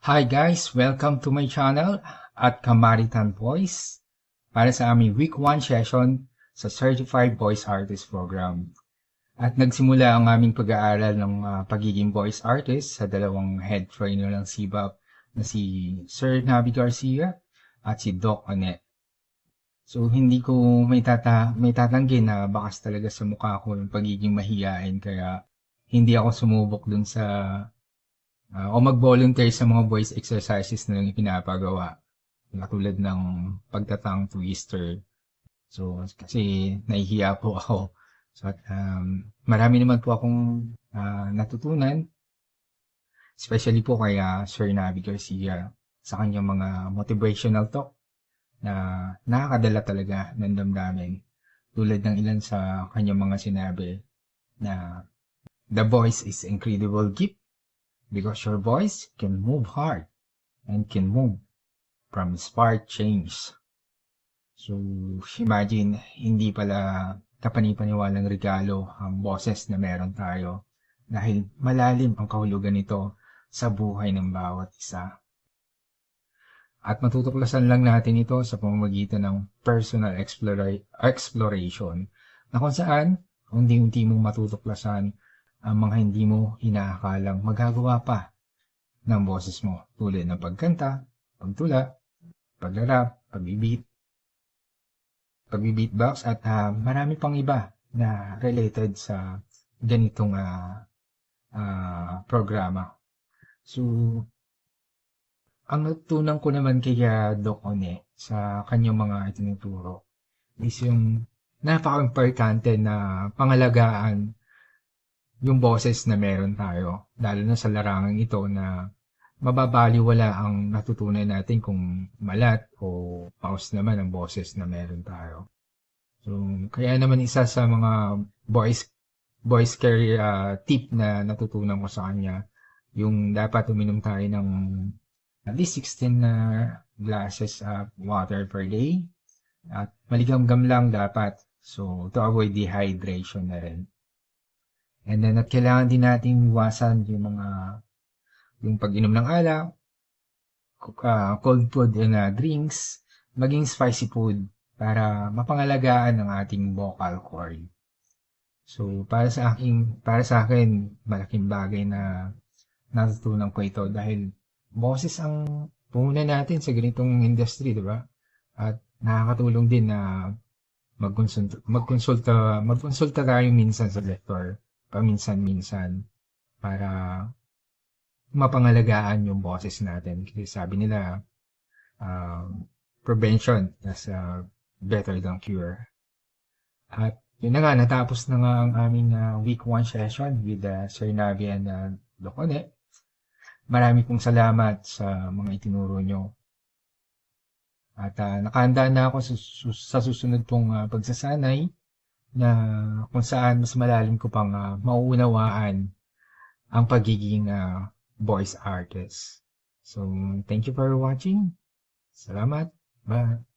Hi guys! Welcome to my channel at Kamaritan Voice para sa aming Week 1 session sa Certified Voice Artist Program. At nagsimula ang aming pag-aaral ng pagiging voice artist sa dalawang head trainer ng CBAP na si Sir Nabi Garcia at si Doc Onet. So hindi ko may tatanggi na bakas talaga sa mukha ko yung pagiging mahiyain kaya hindi ako sumubok dun sa o mag-volunteer sa mga voice exercises na lang ipinapagawa. Katulad ng pagtatang twister. So, kasi nahihiya po ako. So, marami naman po akong natutunan. Especially po kay Sir Nabi Garcia sa kanyang mga motivational talk na nakakadala talaga ng damdamin. Tulad ng ilan sa kanyang mga sinabi na the voice is incredible gift because your voice can move hard and can move from spark change. So, imagine, hindi pala kapanipaniwalang regalo ang boses na meron tayo dahil malalim ang kahulugan nito sa buhay ng bawat isa. At matutuklasan lang natin ito sa pamamagitan ng personal exploration na kung saan unti-unti mong matutuklasan ang mga hindi mo inaakalang magagawa pa ng boses mo tulad ng pagkanta, pagtula, paglarap, pagbeatbox at marami pang iba na related sa ganitong programa. So, ang natutunan ko naman kay Doc One sa kanyang mga itinuturo is yung napaka-importante na pangalagaan yung boses na meron tayo, lalo na sa larangang ito na mababaliwala ang natutunan natin kung malat o paus naman ang boses na meron tayo. So, kaya naman isa sa mga voice care tip na natutunan ko sa kanya, yung dapat uminom tayo ng at least 16 na glasses of water per day at maligamgam lang dapat. So, to avoid dehydration na rin. And then, at kailangan din natin iwasan yung pag-inom ng alak, cold food and drinks, maging spicy food para mapangalagaan ang ating vocal cord. So, para sa akin, malaking bagay na natutunan ko ito dahil boses ang puhunan natin sa ganitong industry, di ba? At nakakatulong din na magkonsulta tayo minsan sa doktor paminsan-minsan para mapangalagaan yung boses natin. Kasi sabi nila, prevention is better than cure. At yun na nga, natapos na nga ang aming week 1 session with Sir Navi and Doc One. Marami pong salamat sa mga itinuro nyo. At nakahanda na ako sa susunod pong pagsasanay na kung saan mas malalim ko pang mauunawaan ang pagiging voice artist. So, thank you for watching. Salamat. Bye.